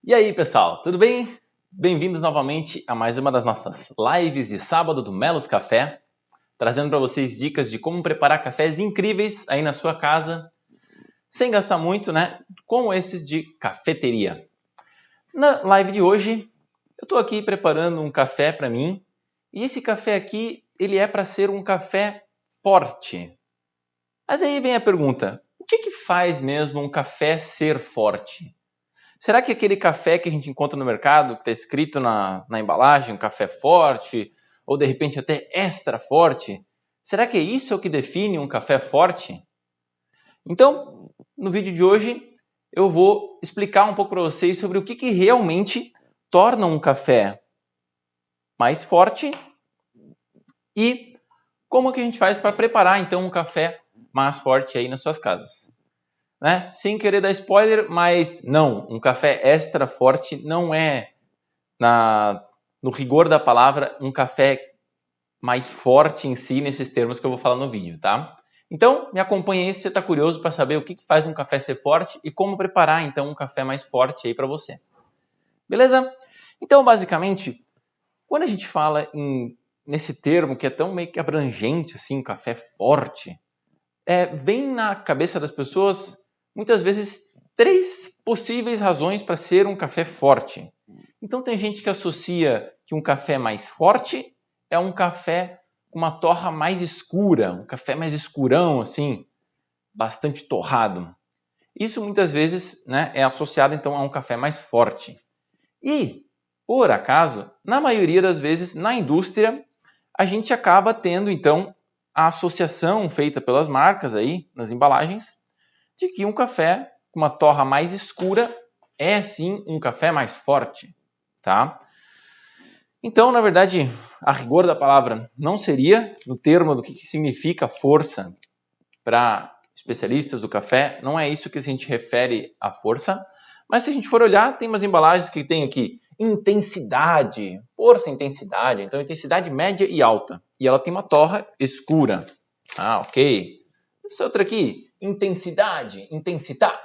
E aí, pessoal, tudo bem? Bem-vindos novamente a mais uma das nossas lives de sábado do Melos Café, trazendo para vocês dicas de como preparar cafés incríveis aí na sua casa, sem gastar muito, né? Como esses de cafeteria. Na live de hoje, eu estou aqui preparando um café para mim, e esse café aqui, ele é para ser um café forte. Mas aí vem a pergunta, o que faz mesmo um café ser forte? Será que aquele café que a gente encontra no mercado, que está escrito na embalagem, um café forte, ou de repente até extra forte, será que isso é o que define um café forte? Então, no vídeo de hoje, eu vou explicar um pouco para vocês sobre o que realmente torna um café mais forte e como que a gente faz para preparar então um café mais forte aí nas suas casas. Né? Sem querer dar spoiler, mas não, um café extra forte não é, no rigor da palavra, um café mais forte em si, nesses termos que eu vou falar no vídeo, tá? Então, me acompanha aí se você está curioso para saber o que faz um café ser forte e como preparar, então, um café mais forte aí para você. Beleza? Então, basicamente, quando a gente fala nesse termo que é tão meio que abrangente, assim, um café forte, vem na cabeça das pessoas muitas vezes 3 possíveis razões para ser um café forte. Então tem gente que associa que um café mais forte é um café com uma torra mais escura, um café mais escurão, assim, bastante torrado. Isso muitas vezes, né, é associado então a um café mais forte. E, por acaso, na maioria das vezes, na indústria, a gente acaba tendo então a associação feita pelas marcas aí, nas embalagens, de que um café com uma torra mais escura é sim um café mais forte, tá? Então, na verdade, a rigor da palavra não seria, no termo do que significa força para especialistas do café, não é isso que a gente refere à força, mas se a gente for olhar, tem umas embalagens que tem aqui intensidade, força e intensidade, então intensidade média e alta, e ela tem uma torra escura. Ah, ok. Essa outra aqui, intensidade, intensidade.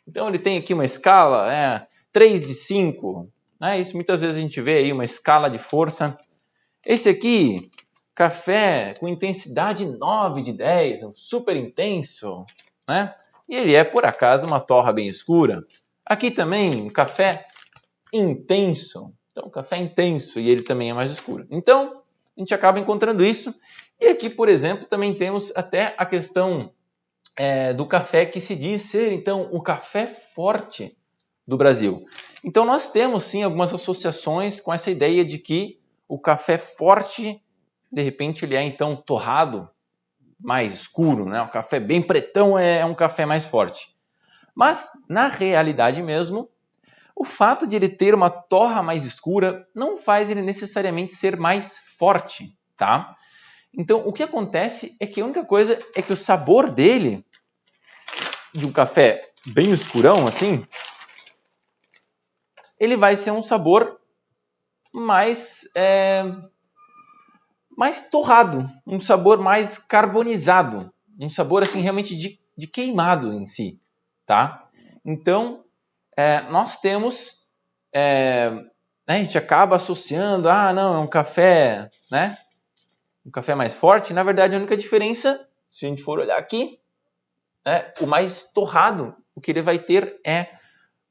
Então ele tem aqui uma escala, 3 de 5, né? Isso muitas vezes a gente vê aí, uma escala de força. Esse aqui, café com intensidade 9 de 10, um super intenso, né? E ele é, por acaso, uma torra bem escura. Aqui também, um café intenso. Então, café intenso e ele também é mais escuro. Então, a gente acaba encontrando isso. E aqui, por exemplo, também temos até a questão do café que se diz ser, então, o café forte do Brasil. Então, nós temos, sim, algumas associações com essa ideia de que o café forte, de repente, ele é, então, torrado, mais escuro, né? O café bem pretão é um café mais forte. Mas, na realidade mesmo, o fato de ele ter uma torra mais escura não faz ele necessariamente ser mais forte, tá? Então, o que acontece é que a única coisa é que o sabor dele, de um café bem escurão, assim, ele vai ser um sabor mais torrado, um sabor mais carbonizado, um sabor, assim, realmente de queimado em si, tá? Então, nós temos, né, a gente acaba associando, não, é um café, né? Um café mais forte. Na verdade, a única diferença, se a gente for olhar aqui, o mais torrado, o que ele vai ter é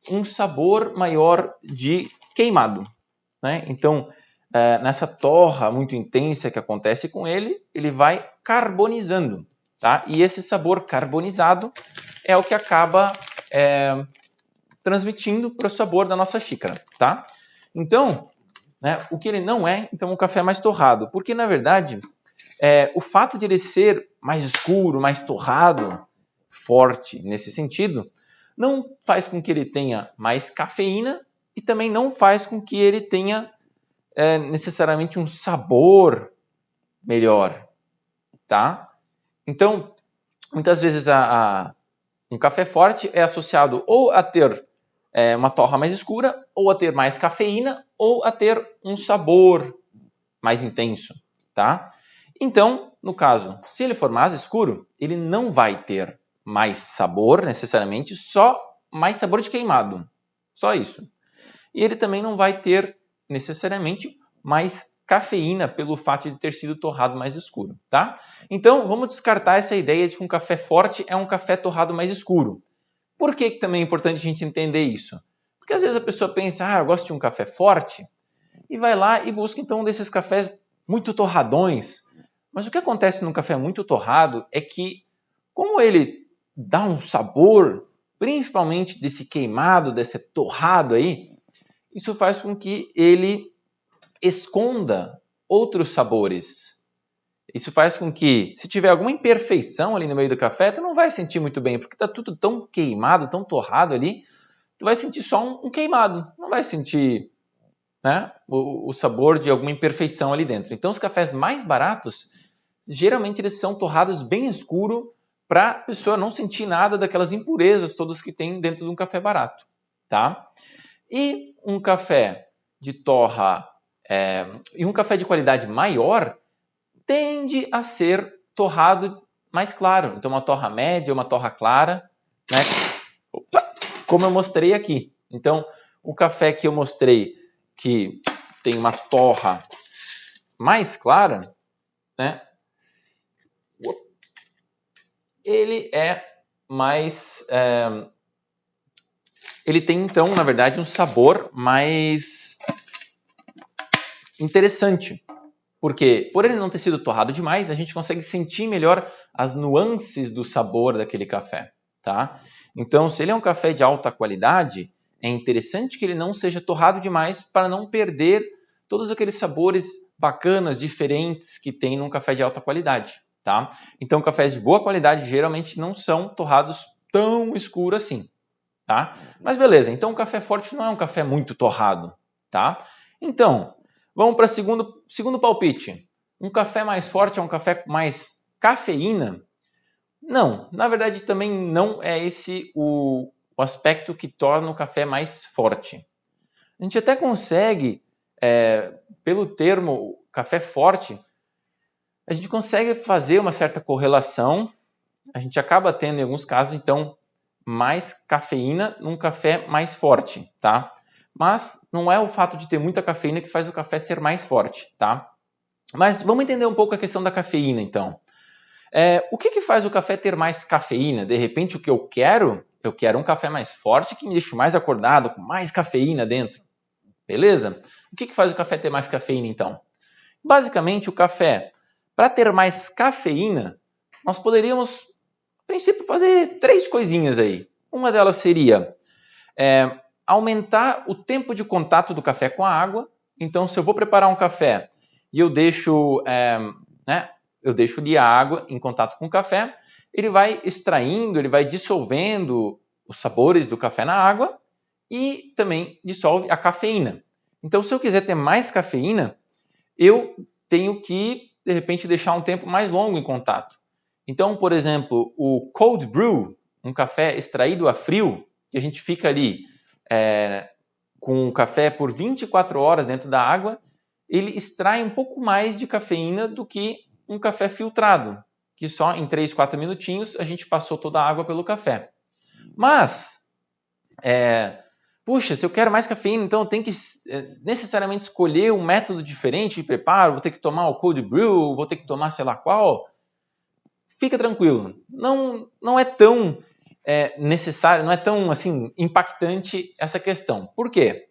um sabor maior de queimado, né? Então, nessa torra muito intensa que acontece com ele, ele vai carbonizando, tá? E esse sabor carbonizado é o que acaba transmitindo para o sabor da nossa xícara, tá? Então, né, o que ele não é, então, um café mais torrado, porque, na verdade, o fato de ele ser mais escuro, mais torrado, forte nesse sentido, não faz com que ele tenha mais cafeína e também não faz com que ele tenha necessariamente um sabor melhor, tá? Então, muitas vezes um café forte é associado ou a ter uma torra mais escura, ou a ter mais cafeína, ou a ter um sabor mais intenso, tá? Então, no caso, se ele for mais escuro, ele não vai ter mais sabor necessariamente, só mais sabor de queimado. Só isso. E ele também não vai ter necessariamente mais cafeína pelo fato de ter sido torrado mais escuro, tá? Então, vamos descartar essa ideia de que um café forte é um café torrado mais escuro. Por que também é importante a gente entender isso? Porque às vezes a pessoa pensa, eu gosto de um café forte, e vai lá e busca então um desses cafés muito torradões. Mas o que acontece num café muito torrado é que, como ele dá um sabor, principalmente desse queimado, desse torrado aí, isso faz com que ele esconda outros sabores. Isso faz com que, se tiver alguma imperfeição ali no meio do café, tu não vai sentir muito bem, porque está tudo tão queimado, tão torrado ali, tu vai sentir só um queimado, não vai sentir, né, o sabor de alguma imperfeição ali dentro. Então, os cafés mais baratos, geralmente eles são torrados bem escuro para a pessoa não sentir nada daquelas impurezas todas que tem dentro de um café barato, tá? E um café de torra e um café de qualidade maior tende a ser torrado mais claro. Então, uma torra média, uma torra clara, né? Como eu mostrei aqui. Então, o café que eu mostrei que tem uma torra mais clara, né? Ele é mais... ele tem, então, na verdade, um sabor mais interessante. Porque, por ele não ter sido torrado demais, a gente consegue sentir melhor as nuances do sabor daquele café, tá? Então, se ele é um café de alta qualidade, é interessante que ele não seja torrado demais para não perder todos aqueles sabores bacanas, diferentes que tem num café de alta qualidade, tá? Então, cafés de boa qualidade geralmente não são torrados tão escuro assim, tá? Mas beleza, então o café forte não é um café muito torrado, tá? Então, vamos para o segundo palpite. Um café mais forte é um café com mais cafeína? Não, na verdade também não é esse o aspecto que torna o café mais forte. A gente até consegue, pelo termo café forte, a gente consegue fazer uma certa correlação. A gente acaba tendo, em alguns casos, então, mais cafeína num café mais forte, tá? Mas não é o fato de ter muita cafeína que faz o café ser mais forte, tá? Mas vamos entender um pouco a questão da cafeína, então. O que faz o café ter mais cafeína? De repente, o que eu quero um café mais forte que me deixe mais acordado, com mais cafeína dentro. Beleza? O que faz o café ter mais cafeína, então? Basicamente, o café, para ter mais cafeína, nós poderíamos, a princípio, fazer 3 coisinhas aí. Uma delas seria aumentar o tempo de contato do café com a água. Então, se eu vou preparar um café e eu deixo ali a água em contato com o café, ele vai extraindo, ele vai dissolvendo os sabores do café na água e também dissolve a cafeína. Então, se eu quiser ter mais cafeína, eu tenho que, de repente, deixar um tempo mais longo em contato. Então, por exemplo, o cold brew, um café extraído a frio, que a gente fica ali com o café por 24 horas dentro da água, ele extrai um pouco mais de cafeína do que um café filtrado, que só em 3, 4 minutinhos a gente passou toda a água pelo café. Mas, puxa, se eu quero mais cafeína, então eu tenho que necessariamente escolher um método diferente de preparo, vou ter que tomar o cold brew, vou ter que tomar sei lá qual. Fica tranquilo, não é tão necessário, não é tão assim impactante essa questão. Por quê?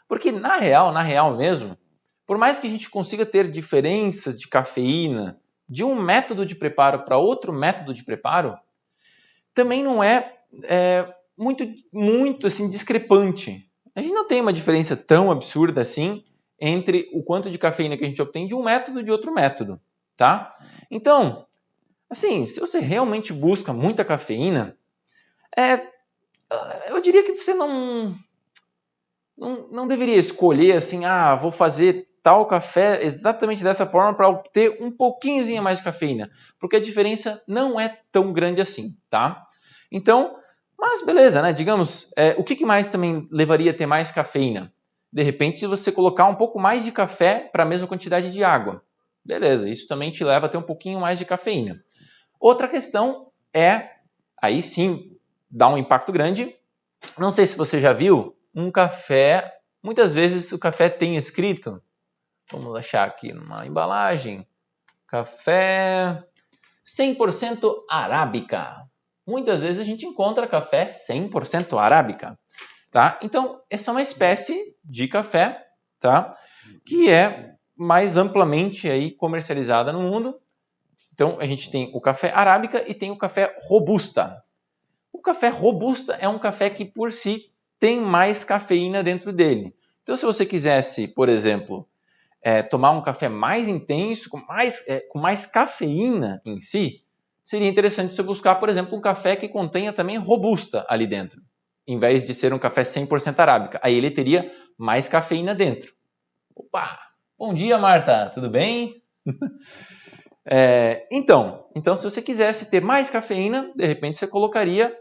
Porque na real mesmo, por mais que a gente consiga ter diferenças de cafeína de um método de preparo para outro método de preparo, também não é muito assim discrepante. A gente não tem uma diferença tão absurda assim entre o quanto de cafeína que a gente obtém de um método e de outro método, tá? Então, assim, se você realmente busca muita cafeína, eu diria que você não deveria escolher assim, vou fazer tal café exatamente dessa forma para obter um pouquinhozinho mais de cafeína, porque a diferença não é tão grande assim, tá? Então, mas beleza, né? Digamos, o que mais também levaria a ter mais cafeína? De repente, se você colocar um pouco mais de café para a mesma quantidade de água. Beleza, isso também te leva a ter um pouquinho mais de cafeína. Outra questão aí sim, dá um impacto grande. Não sei se você já viu, um café, muitas vezes o café tem escrito, vamos achar aqui numa embalagem, café 100% arábica. Muitas vezes a gente encontra café 100% arábica, tá? Então, essa é uma espécie de café, tá? Que é mais amplamente aí comercializada no mundo. Então, a gente tem o café arábica e tem o café robusta. O café robusta é um café que, por si, tem mais cafeína dentro dele. Então, se você quisesse, por exemplo, tomar um café mais intenso, com mais cafeína em si, seria interessante você buscar, por exemplo, um café que contenha também robusta ali dentro, em vez de ser um café 100% arábica. Aí ele teria mais cafeína dentro. Opa! Bom dia, Marta! Tudo bem? Então, se você quisesse ter mais cafeína, de repente você colocaria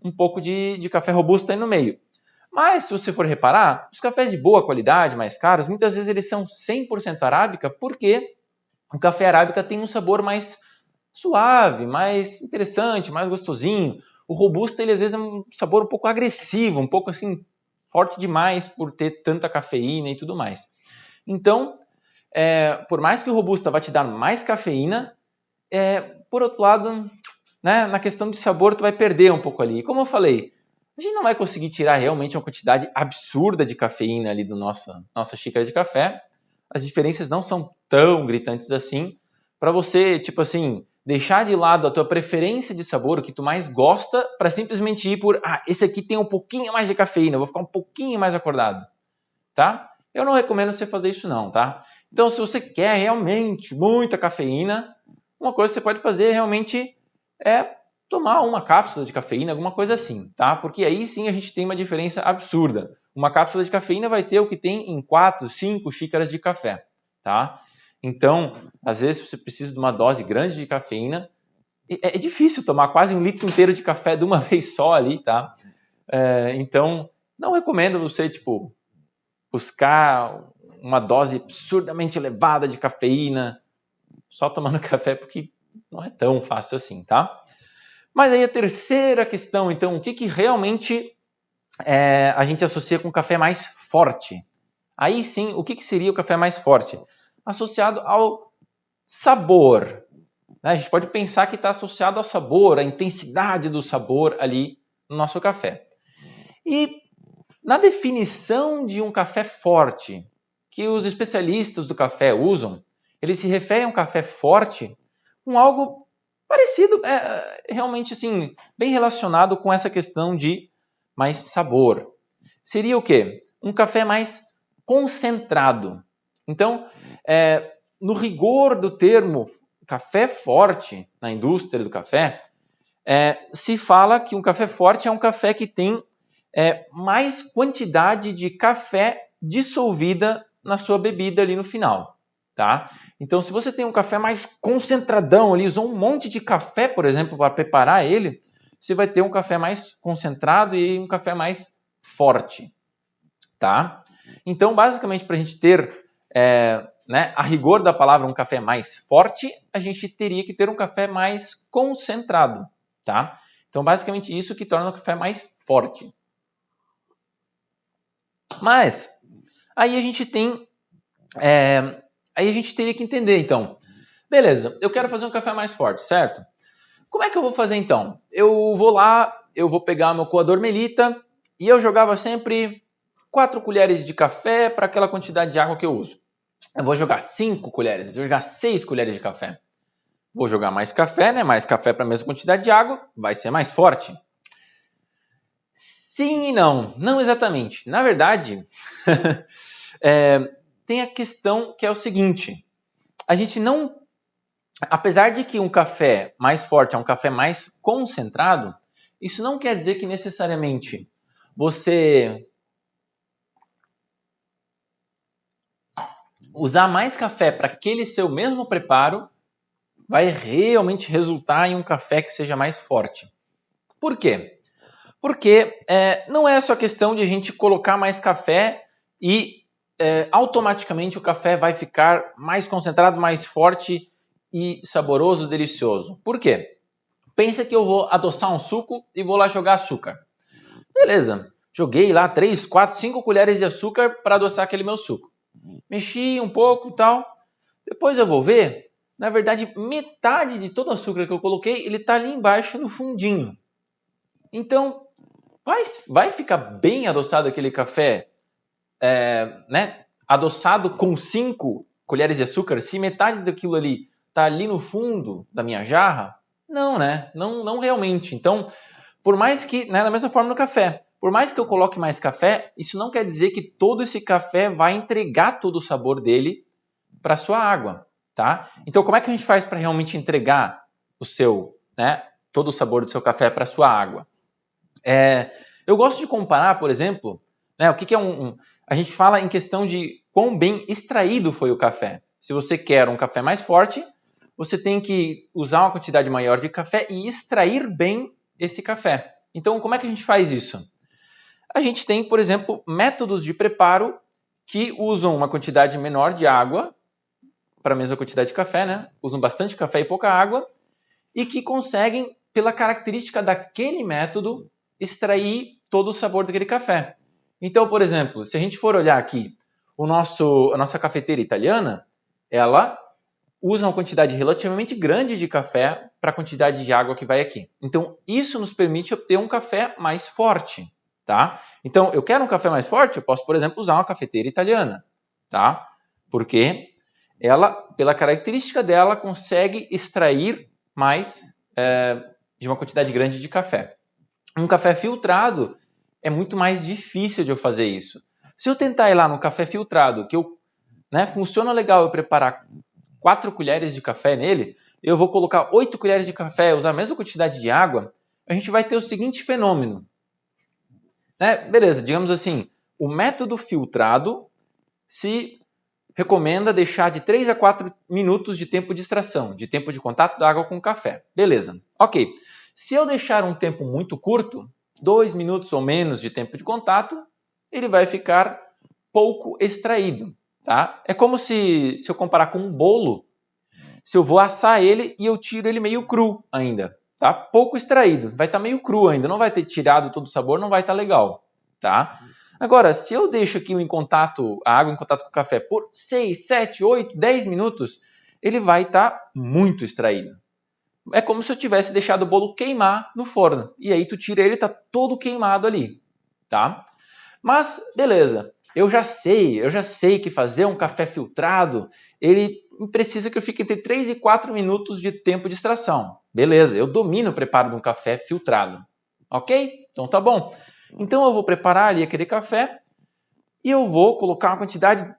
um pouco de café robusto aí no meio. Mas, se você for reparar, os cafés de boa qualidade, mais caros, muitas vezes eles são 100% arábica, porque o café arábica tem um sabor mais suave, mais interessante, mais gostosinho. O robusta, ele às vezes é um sabor um pouco agressivo, um pouco assim, forte demais por ter tanta cafeína e tudo mais. Então, por mais que o robusta vai te dar mais cafeína, por outro lado, né, na questão de sabor, tu vai perder um pouco ali. E como eu falei, a gente não vai conseguir tirar realmente uma quantidade absurda de cafeína ali do nossa xícara de café. As diferenças não são tão gritantes assim. Para você, tipo assim, deixar de lado a tua preferência de sabor, o que tu mais gosta, para simplesmente ir por, esse aqui tem um pouquinho mais de cafeína, eu vou ficar um pouquinho mais acordado, tá? Eu não recomendo você fazer isso não, tá? Então, se você quer realmente muita cafeína, uma coisa que você pode fazer realmente é tomar uma cápsula de cafeína, alguma coisa assim, tá? Porque aí sim a gente tem uma diferença absurda. Uma cápsula de cafeína vai ter o que tem em 4, 5 xícaras de café, tá? Então, às vezes você precisa de uma dose grande de cafeína. É difícil tomar quase 1 litro inteiro de café de uma vez só ali, tá? Então, não recomendo você, buscar uma dose absurdamente elevada de cafeína só tomando café, porque não é tão fácil assim, tá? Mas aí a terceira questão, então, o que realmente a gente associa com café mais forte? Aí sim, o que seria o café mais forte? Associado ao sabor. Né? A gente pode pensar que está associado ao sabor, à intensidade do sabor ali no nosso café. E na definição de um café forte, que os especialistas do café usam, eles se referem a um café forte com algo parecido, realmente assim, bem relacionado com essa questão de mais sabor. Seria o quê? Um café mais concentrado. Então, no rigor do termo café forte na indústria do café, se fala que um café forte é um café que tem mais quantidade de café dissolvida na sua bebida ali no final, tá? Então, se você tem um café mais concentradão ali, usou um monte de café, por exemplo, para preparar ele, você vai ter um café mais concentrado e um café mais forte, tá? Então, basicamente, para a gente ter, a rigor da palavra, um café mais forte, a gente teria que ter um café mais concentrado, tá? Então, basicamente, isso que torna o café mais forte. Mas aí a gente tem, aí a gente teria que entender, então, beleza, eu quero fazer um café mais forte, certo? Como é que eu vou fazer então? Eu vou lá, eu vou pegar meu coador Melita e eu jogava sempre 4 colheres de café para aquela quantidade de água que eu uso. Eu vou jogar 5 colheres, eu vou jogar 6 colheres de café. Vou jogar mais café, né? Mais café para a mesma quantidade de água, vai ser mais forte. Sim e não, não exatamente. Na verdade, tem a questão que é o seguinte, a gente não, apesar de que um café mais forte é um café mais concentrado, isso não quer dizer que necessariamente você usar mais café para aquele seu mesmo preparo vai realmente resultar em um café que seja mais forte. Por quê? Porque não é só questão de a gente colocar mais café e automaticamente o café vai ficar mais concentrado, mais forte e saboroso, delicioso. Por quê? Pensa que eu vou adoçar um suco e vou lá jogar açúcar. Beleza. joguei lá 3, 4, 5 colheres de açúcar para adoçar aquele meu suco. Mexi um pouco e tal. Depois eu vou ver, na verdade, metade de todo o açúcar que eu coloquei, ele está ali embaixo no fundinho. Então, vai ficar bem adoçado aquele café, né? Adoçado com 5 colheres de açúcar, se metade daquilo ali está ali no fundo da minha jarra? Não, né? Não realmente. Então, por mais que, né, da mesma forma no café, por mais que eu coloque mais café, isso não quer dizer que todo esse café vai entregar todo o sabor dele para a sua água, tá? Então, como é que a gente faz para realmente entregar o seu, né, todo o sabor do seu café para a sua água? Eu gosto de comparar, por exemplo, né, o que é a gente fala em questão de quão bem extraído foi o café. Se você quer um café mais forte, você tem que usar uma quantidade maior de café e extrair bem esse café. Então, como é que a gente faz isso? A gente tem, por exemplo, métodos de preparo que usam uma quantidade menor de água para a mesma quantidade de café, né? Usam bastante café e pouca água e que conseguem, pela característica daquele método, extrair todo o sabor daquele café. Então, por exemplo, se a gente for olhar aqui a nossa cafeteira italiana, ela usa uma quantidade relativamente grande de café para a quantidade de água que vai aqui. Então, isso nos permite obter um café mais forte, tá? Então, eu quero um café mais forte, eu posso, por exemplo, usar uma cafeteira italiana, tá? Porque ela, pela característica dela, consegue extrair mais de uma quantidade grande de café. Um café filtrado é muito mais difícil de eu fazer isso. Se eu tentar ir lá no café filtrado, que funciona legal eu preparar 4 colheres de café nele, eu vou colocar 8 colheres de café, usar a mesma quantidade de água, a gente vai ter o seguinte fenômeno. Beleza, digamos assim, o método filtrado se recomenda deixar de 3 a 4 minutos de tempo de extração, de tempo de contato da água com o café. Beleza, ok. Se eu deixar um tempo muito curto, 2 minutos ou menos de tempo de contato, ele vai ficar pouco extraído. Tá? É como se eu comparar com um bolo, se eu vou assar ele e eu tiro ele meio cru ainda. Tá? Pouco extraído, vai estar meio cru ainda, não vai ter tirado todo o sabor, não vai estar legal. Tá? Agora, se eu deixo aqui a água em contato com o café por 6, 7, 8, 10 minutos, ele vai estar muito extraído. É como se eu tivesse deixado o bolo queimar no forno. E aí tu tira ele, está todo queimado ali. Tá? Mas, beleza. Eu já sei que fazer um café filtrado, ele precisa que eu fique entre 3 e 4 minutos de tempo de extração. Beleza, eu domino o preparo de um café filtrado. Ok? Então tá bom. Então eu vou preparar ali aquele café e eu vou colocar uma quantidade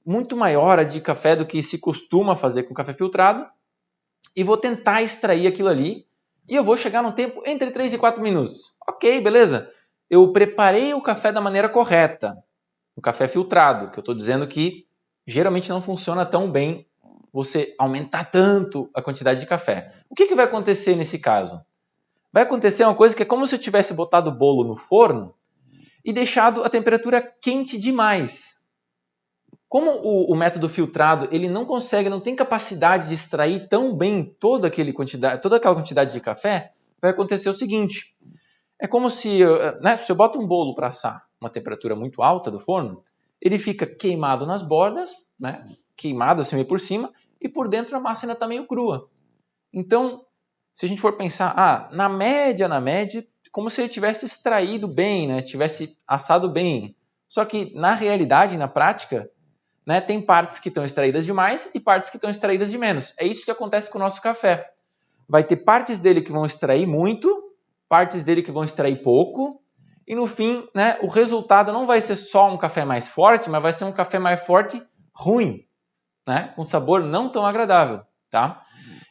muito maior de café do que se costuma fazer com café filtrado e vou tentar extrair aquilo ali e eu vou chegar num tempo entre 3 e 4 minutos. Ok, beleza. Eu preparei o café da maneira correta. O café filtrado, que eu estou dizendo que geralmente não funciona tão bem você aumentar tanto a quantidade de café. O que vai acontecer nesse caso? Vai acontecer uma coisa que é como se eu tivesse botado o bolo no forno e deixado a temperatura quente demais. Como o método filtrado ele não tem capacidade de extrair tão bem toda aquela quantidade de café, vai acontecer o seguinte. É como se eu boto um bolo para assar uma temperatura muito alta do forno, ele fica queimado nas bordas, queimado assim meio por cima, e por dentro a massa ainda está meio crua. Então, se a gente for pensar, na média, como se ele tivesse extraído bem, tivesse assado bem. Só que na realidade, na prática, tem partes que estão extraídas demais e partes que estão extraídas de menos. É isso que acontece com o nosso café. Vai ter partes dele que vão extrair muito, partes dele que vão extrair pouco, e no fim, o resultado não vai ser só um café mais forte, mas vai ser um café mais forte ruim, com sabor não tão agradável, tá?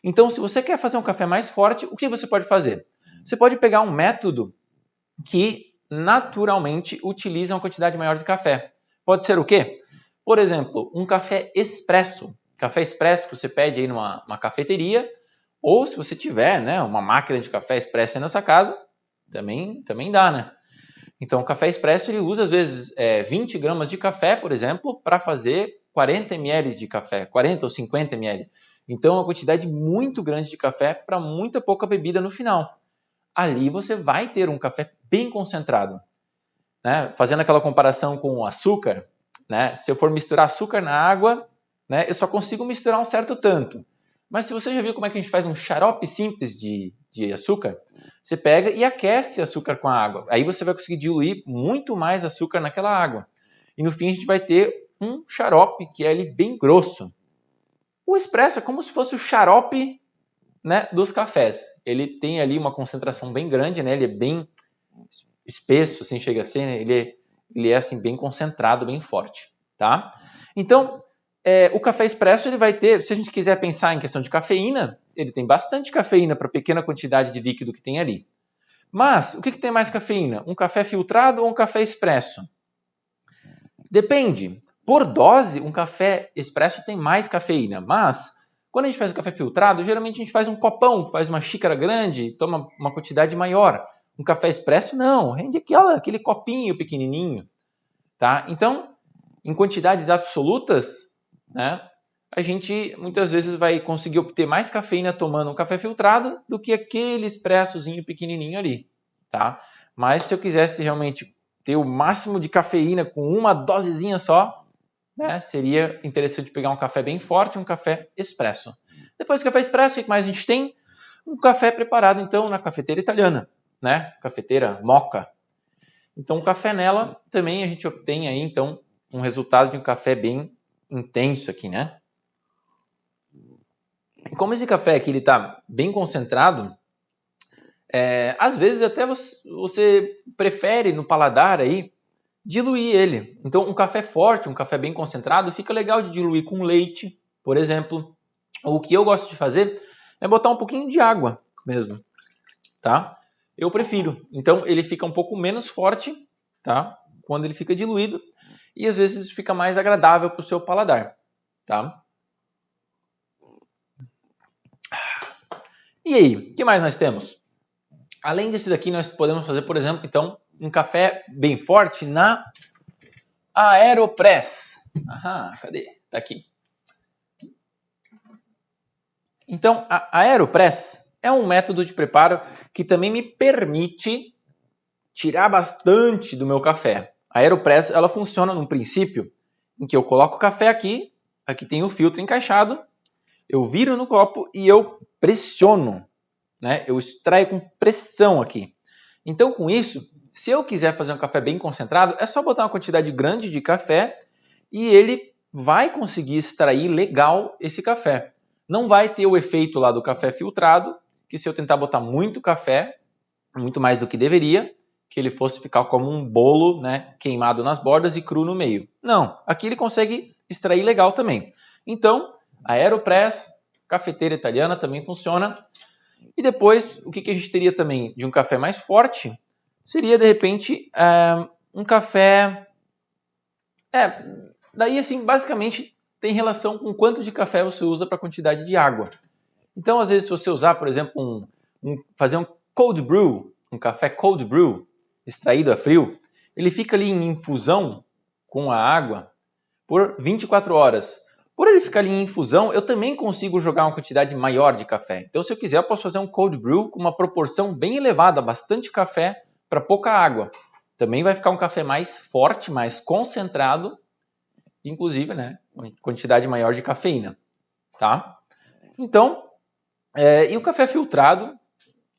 Então, se você quer fazer um café mais forte, o que você pode fazer? Você pode pegar um método que naturalmente utiliza uma quantidade maior de café. Pode ser o quê? Por exemplo, um café expresso. Café expresso que você pede aí numa cafeteria, ou se você tiver uma máquina de café expresso aí na sua casa, também dá, né? Então, o café expresso ele usa às vezes 20 gramas de café, por exemplo, para fazer 40 ml de café, 40 ou 50 ml. Então, é uma quantidade muito grande de café para muita pouca bebida no final. Ali você vai ter um café bem concentrado. né, fazendo aquela comparação com o açúcar, né, se eu for misturar açúcar na água, né, eu só consigo misturar um certo tanto. Mas se você já viu como é que a gente faz um xarope simples de açúcar, você pega e aquece açúcar com a água. Aí você vai conseguir diluir muito mais açúcar naquela água. E no fim a gente vai ter um xarope que é ali bem grosso. O expresso é como se fosse o xarope, né, dos cafés. Ele tem ali uma concentração bem grande, né, ele é bem espesso, assim chega a ser, né, ele é assim bem concentrado, bem forte, tá? Então, o café expresso ele vai ter, se a gente quiser pensar em questão de cafeína, ele tem bastante cafeína para a pequena quantidade de líquido que tem ali. Mas, o que tem mais cafeína? Um café filtrado ou um café expresso? Depende. Por dose, um café expresso tem mais cafeína, mas quando a gente faz o café filtrado, geralmente a gente faz um copão, faz uma xícara grande, toma uma quantidade maior. Um café expresso não, rende aquele copinho pequenininho, tá? Então, em quantidades absolutas, né, a gente muitas vezes vai conseguir obter mais cafeína tomando um café filtrado do que aquele expressozinho pequenininho ali, tá? Mas se eu quisesse realmente ter o máximo de cafeína com uma dosezinha só, né, seria interessante pegar um café bem forte, um café expresso. Depois do café expresso, o que mais a gente tem? Um café preparado, então, na cafeteira italiana, né? Cafeteira moka. Então, o café nela também a gente obtém aí, então, um resultado de um café bem intenso aqui, né? E como esse café aqui está bem concentrado, às vezes até você prefere no paladar aí diluir ele. Então, um café forte, um café bem concentrado, fica legal de diluir com leite, por exemplo. Ou o que eu gosto de fazer é botar um pouquinho de água mesmo, tá? Eu prefiro. Então, ele fica um pouco menos forte, tá? Quando ele fica diluído. E às vezes fica mais agradável para o seu paladar, tá? E aí, o que mais nós temos? Além desses aqui, nós podemos fazer, por exemplo, então, um café bem forte na Aeropress. Aham, cadê? Tá aqui. Então, a Aeropress é um método de preparo que também me permite tirar bastante do meu café. A Aeropress, ela funciona num princípio em que eu coloco o café aqui tem o filtro encaixado, eu viro no copo e eu pressiono, né? Eu extraio com pressão aqui. Então, com isso, se eu quiser fazer um café bem concentrado, é só botar uma quantidade grande de café e ele vai conseguir extrair legal esse café. Não vai ter o efeito lá do café filtrado, que se eu tentar botar muito café, muito mais do que deveria, que ele fosse ficar como um bolo, né, queimado nas bordas e cru no meio. Não, aqui ele consegue extrair legal também. Então, a Aeropress, cafeteira italiana, também funciona. E depois, o que a gente teria também de um café mais forte, seria, de repente, um café... daí, assim, basicamente, tem relação com quanto de café você usa para a quantidade de água. Então, às vezes, se você usar, por exemplo, fazer um cold brew, um café cold brew, extraído a frio, ele fica ali em infusão com a água por 24 horas. Por ele ficar ali em infusão, eu também consigo jogar uma quantidade maior de café. Então, se eu quiser, eu posso fazer um cold brew com uma proporção bem elevada, bastante café para pouca água. Também vai ficar um café mais forte, mais concentrado, inclusive, né, uma quantidade maior de cafeína, tá? Então, e o café filtrado,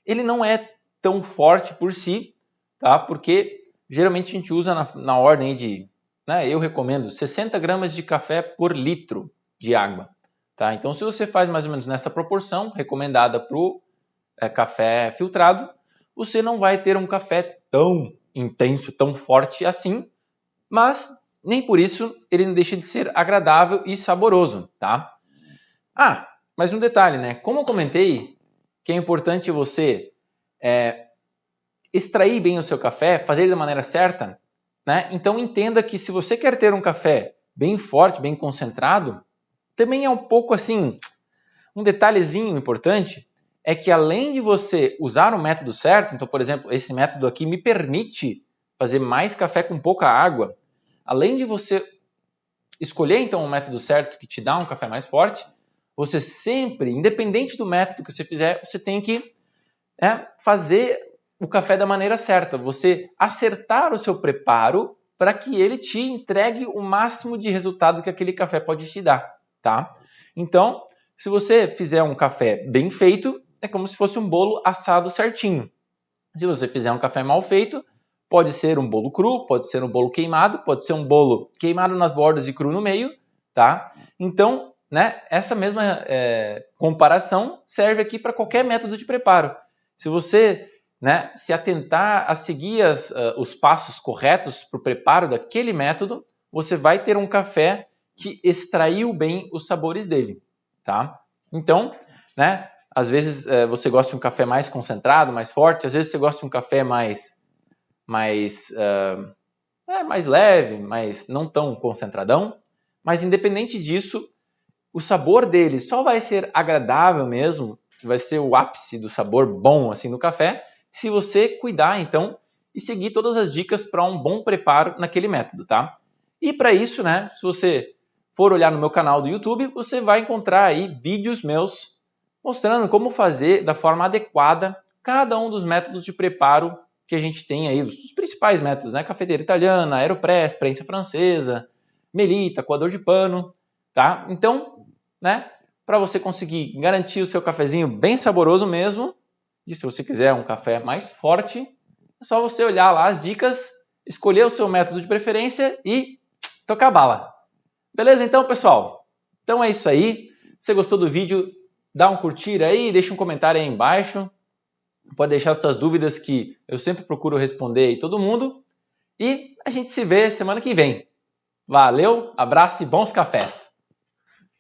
ele não é tão forte por si, tá? Porque geralmente a gente usa na ordem de, né, eu recomendo 60 gramas de café por litro de água, tá? Então, se você faz mais ou menos nessa proporção recomendada para o café filtrado, você não vai ter um café tão intenso, tão forte assim, mas nem por isso ele não deixa de ser agradável e saboroso, tá? Mas um detalhe, né? Como eu comentei, que é importante você extrair bem o seu café, fazer ele da maneira certa, né? Então entenda que se você quer ter um café bem forte, bem concentrado, também é um pouco assim, um detalhezinho importante, é que além de você usar o método certo, então, por exemplo, esse método aqui me permite fazer mais café com pouca água, além de você escolher então o método certo que te dá um café mais forte, você sempre, independente do método que você fizer, você tem que fazer o café da maneira certa, você acertar o seu preparo para que ele te entregue o máximo de resultado que aquele café pode te dar, tá? Então, se você fizer um café bem feito, é como se fosse um bolo assado certinho. Se você fizer um café mal feito, pode ser um bolo cru, pode ser um bolo queimado, pode ser um bolo queimado nas bordas e cru no meio, tá? Então, né, essa mesma comparação serve aqui para qualquer método de preparo. Se você, né, se atentar a seguir os passos corretos para o preparo daquele método, você vai ter um café que extraiu bem os sabores dele, tá? Então, né, às vezes você gosta de um café mais concentrado, mais forte, às vezes você gosta de um café mais leve, mas não tão concentradão. Mas independente disso, o sabor dele só vai ser agradável mesmo, que vai ser o ápice do sabor bom assim no café, se você cuidar então e seguir todas as dicas para um bom preparo naquele método, tá? E para isso, né, se você for olhar no meu canal do YouTube, você vai encontrar aí vídeos meus mostrando como fazer da forma adequada cada um dos métodos de preparo que a gente tem aí, os principais métodos, né? Cafeteira italiana, aeropress, prensa francesa, melita, coador de pano, tá? Então, né, para você conseguir garantir o seu cafezinho bem saboroso mesmo, e se você quiser um café mais forte, é só você olhar lá as dicas, escolher o seu método de preferência e tocar bala. Beleza então, pessoal? Então é isso aí. Se você gostou do vídeo, dá um curtir aí, deixa um comentário aí embaixo. Pode deixar as suas dúvidas que eu sempre procuro responder aí todo mundo. E a gente se vê semana que vem. Valeu, abraço e bons cafés!